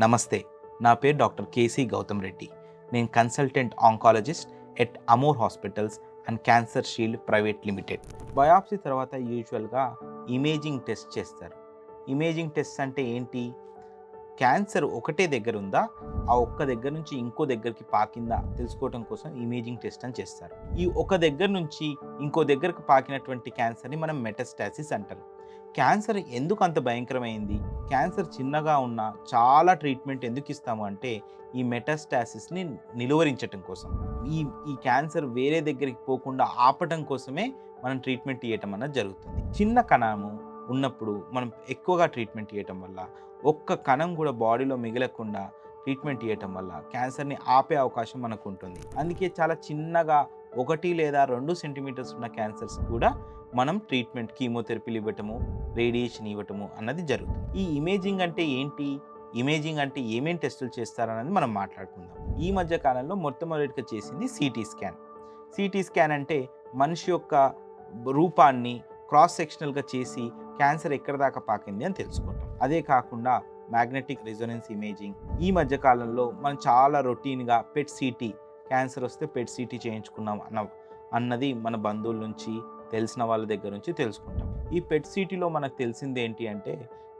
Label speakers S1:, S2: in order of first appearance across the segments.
S1: నమస్తే, నా పేరు డాక్టర్ కేసీ గౌతమ్ రెడ్డి. నేను consultant oncologist at Amor hospitals and cancer shield private limited. Biopsy తర్వాత యూజువల్గా ఇమేజింగ్ టెస్ట్ చేస్తారు. ఇమేజింగ్ టెస్ట్ అంటే ఏంటి? క్యాన్సర్ ఒకటే దగ్గర ఉందా, ఆ ఒక్క దగ్గర నుంచి ఇంకో దగ్గరికి పాకిందా తెలుసుకోవడం కోసం ఇమేజింగ్ టెస్ట్ అని చేస్తారు. ఈ ఒక దగ్గర నుంచి ఇంకో దగ్గరకు పాకినటువంటి క్యాన్సర్ని మనం మెటాస్టాసిస్ అంటారు. క్యాన్సర్ ఎందుకు అంత భయంకరమైంది? క్యాన్సర్ చిన్నగా ఉన్న చాలా ట్రీట్మెంట్ ఎందుకు ఇస్తాము అంటే ఈ మెటాస్టాసిస్ని నిలువరించటం కోసం, ఈ క్యాన్సర్ వేరే దగ్గరికి పోకుండా ఆపటం కోసమే మనం ట్రీట్మెంట్ ఇవ్వటం అన్నది జరుగుతుంది. చిన్న కణము ఉన్నప్పుడు మనం ఎక్కువగా ట్రీట్మెంట్ ఇవ్వటం వల్ల ఒక్క కణం కూడా బాడీలో మిగలకుండా ట్రీట్మెంట్ ఇవ్వటం వల్ల క్యాన్సర్ని ఆపే అవకాశం మనకు ఉంటుంది. అందుకే చాలా చిన్నగా 1 లేదా 2 సెంటీమీటర్స్ ఉన్న క్యాన్సర్స్ కూడా మనం ట్రీట్మెంట్ కీమోథెరపీలు ఇవ్వటము, రేడియేషన్ ఇవ్వటము అన్నది జరుగుతుంది. ఈ ఇమేజింగ్ అంటే ఏంటి? ఇమేజింగ్ అంటే ఏమేం టెస్టులు చేస్తారన్నది మనం మాట్లాడుకుందాం. ఈ మధ్య కాలంలో మొట్టమొదటిగా చేసింది సిటీ స్కాన్. సిటీ స్కాన్ అంటే మనిషి యొక్క రూపాన్ని క్రాస్ సెక్షనల్గా చేసి క్యాన్సర్ ఎక్కడ దాకా పాకింది అని తెలుసుకోవటం. అదే కాకుండా మ్యాగ్నెటిక్ రెజొనెన్స్ ఇమేజింగ్. ఈ మధ్య కాలంలో మనం చాలా రొటీన్గా పెట్ సిటీ, క్యాన్సర్ వస్తే పెట్ సిటీ చేయించుకున్నాం అన్నది మన బంధువుల నుంచి, తెలిసిన వాళ్ళ దగ్గర నుంచి తెలుసుకుంటాం. ఈ పెట్ సిటీలో మనకు తెలిసింది ఏంటి అంటే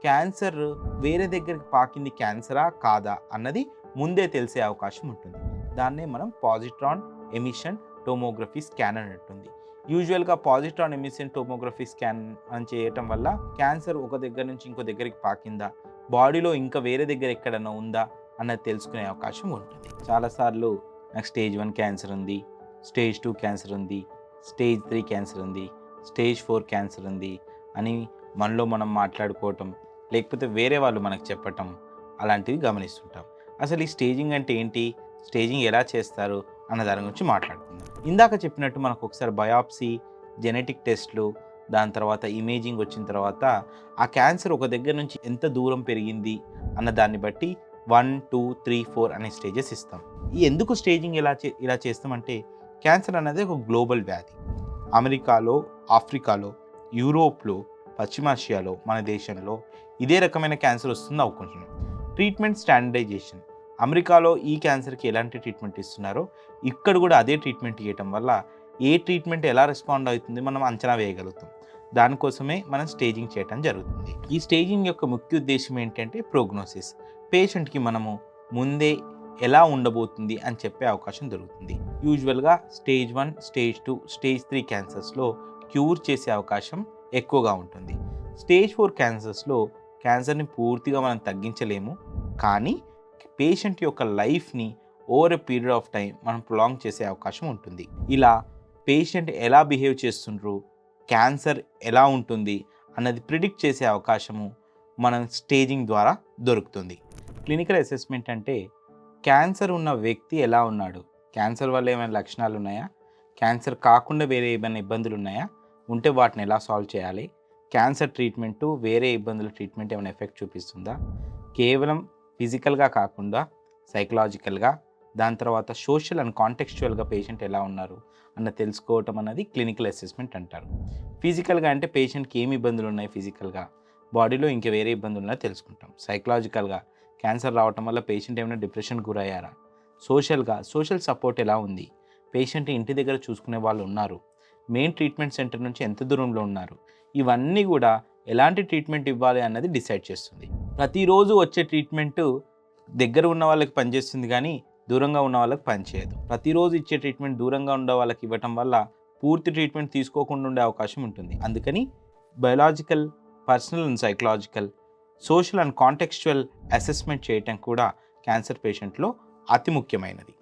S1: క్యాన్సర్ వేరే దగ్గరికి పాకింది క్యాన్సరా కాదా అన్నది ముందే తెలిసే అవకాశం ఉంటుంది. దాన్నే మనం పాజిట్రాన్ ఎమిషన్ టోమోగ్రఫీ స్కాన్ అని ఉంటుంది. యూజువల్గా పాజిట్రాన్ ఎమిషన్ టోమోగ్రఫీ స్కాన్ అని చేయటం వల్ల క్యాన్సర్ ఒక దగ్గర నుంచి ఇంకో దగ్గరికి పాకిందా, బాడీలో ఇంకా వేరే దగ్గర ఎక్కడన్నా ఉందా అన్నది తెలుసుకునే అవకాశం ఉంటుంది. చాలాసార్లు నాకు స్టేజ్ 1 క్యాన్సర్ ఉంది, స్టేజ్ 2 క్యాన్సర్ ఉంది, స్టేజ్ 3 క్యాన్సర్ ఉంది, స్టేజ్ 4 క్యాన్సర్ ఉంది అని మనలో మనం మాట్లాడుకోవటం, లేకపోతే వేరే వాళ్ళు మనకు చెప్పటం అలాంటివి గమనిస్తుంటాం. అసలు ఈ స్టేజింగ్ అంటే ఏంటి, స్టేజింగ్ ఎలా చేస్తారు అన్న దాని గురించి మాట్లాడుకుందాం. ఇందాక చెప్పినట్టు మనకు ఒకసారి బయాప్సీ, జెనెటిక్ టెస్ట్లు, దాని తర్వాత ఇమేజింగ్ వచ్చిన తర్వాత ఆ క్యాన్సర్ ఒక దగ్గర నుంచి ఎంత దూరం పెరిగింది అన్న దాన్ని బట్టి 1, 2, 3, 4 అనే స్టేజెస్ ఇస్తాం. ఈ ఎందుకు స్టేజింగ్ ఇలా చేస్తామంటే క్యాన్సర్ అనేది ఒక గ్లోబల్ వ్యాధి. అమెరికాలో, ఆఫ్రికాలో, యూరోప్లో, పశ్చిమాసియాలో, మన దేశంలో ఇదే రకమైన క్యాన్సర్ వస్తుంది అనుకుంటున్నాం. Treatment standardisation. అమెరికాలో ఈ క్యాన్సర్కి ఎలాంటి ట్రీట్మెంట్ ఇస్తున్నారో ఇక్కడ కూడా అదే ట్రీట్మెంట్ ఇవ్వటం వల్ల ఏ ట్రీట్మెంట్ ఎలా రెస్పాండ్ అవుతుంది మనం అంచనా వేయగలుగుతాం. దానికోసమే మనం స్టేజింగ్ చేయటం జరుగుతుంది. ఈ స్టేజింగ్ యొక్క ముఖ్య ఉద్దేశం ఏంటంటే ప్రోగ్నోసిస్. పేషెంట్కి మనము ముందే ఎలా ఉండబోతుంది అని చెప్పే అవకాశం దొరుకుతుంది. యూజువల్గా స్టేజ్ 1, స్టేజ్ 2, స్టేజ్ 3 క్యాన్సర్స్లో క్యూర్ చేసే అవకాశం ఎక్కువగా ఉంటుంది. స్టేజ్ 4 క్యాన్సర్స్లో క్యాన్సర్ని పూర్తిగా మనం తగ్గించలేము, కానీ పేషెంట్ యొక్క లైఫ్ని over a period of time మనం ప్రొలాంగ్ చేసే అవకాశం ఉంటుంది. ఇలా పేషెంట్ ఎలా బిహేవ్ చేస్తుండ్రు, క్యాన్సర్ ఎలా ఉంటుంది అన్నది ప్రిడిక్ట్ చేసే అవకాశము మనం స్టేజింగ్ ద్వారా దొరుకుతుంది. క్లినికల్ అసెస్మెంట్ అంటే క్యాన్సర్ ఉన్న వ్యక్తి ఎలా ఉన్నాడు, క్యాన్సర్ వల్ల ఏమైనా లక్షణాలు ఉన్నాయా, క్యాన్సర్ కాకుండా వేరే ఏమైనా ఇబ్బందులు ఉన్నాయా, ఉంటే వాటిని ఎలా సాల్వ్ చేయాలి, క్యాన్సర్ ట్రీట్మెంటు వేరే ఇబ్బందుల ట్రీట్మెంట్ ఏమైనా ఎఫెక్ట్ చూపిస్తుందా, కేవలం ఫిజికల్గా కాకుండా సైకలాజికల్గా, దాని తర్వాత సోషల్ అండ్ కాంటెక్స్చువల్గా పేషెంట్ ఎలా ఉన్నారు అన్న తెలుసుకోవటం అన్నది క్లినికల్ అసెస్మెంట్ అంటారు. ఫిజికల్గా అంటే పేషెంట్కి ఏమి ఇబ్బందులు ఉన్నాయి, ఫిజికల్గా బాడీలో ఇంకా వేరే ఇబ్బందులు ఉన్నాయో తెలుసుకుంటాం. సైకలాజికల్గా క్యాన్సర్ రావటం వల్ల పేషెంట్ ఏమైనా డిప్రెషన్ గురయ్యారా, సోషల్ సపోర్ట్ ఎలా ఉంది, పేషెంట్ ఇంటి దగ్గర చూసుకునే వాళ్ళు ఉన్నారు, మెయిన్ ట్రీట్మెంట్ సెంటర్ నుంచి ఎంత దూరంలో ఉన్నారు, ఇవన్నీ కూడా ఎలాంటి ట్రీట్మెంట్ ఇవ్వాలి అన్నది డిసైడ్ చేస్తుంది. ప్రతిరోజు వచ్చే ట్రీట్మెంటు దగ్గర ఉన్న వాళ్ళకి పనిచేస్తుంది కానీ దూరంగా ఉన్న వాళ్ళకి పనిచేయదు. ప్రతిరోజు ఇచ్చే ట్రీట్మెంట్ దూరంగా ఉండే వాళ్ళకి ఇవ్వటం వల్ల పూర్తి ట్రీట్మెంట్ తీసుకోకుండా ఉండే అవకాశం ఉంటుంది. అందుకని biological, personal and psychological, social and contextual assessment చేయటం కూడా క్యాన్సర్ పేషెంట్లో అతి ముఖ్యమైనది.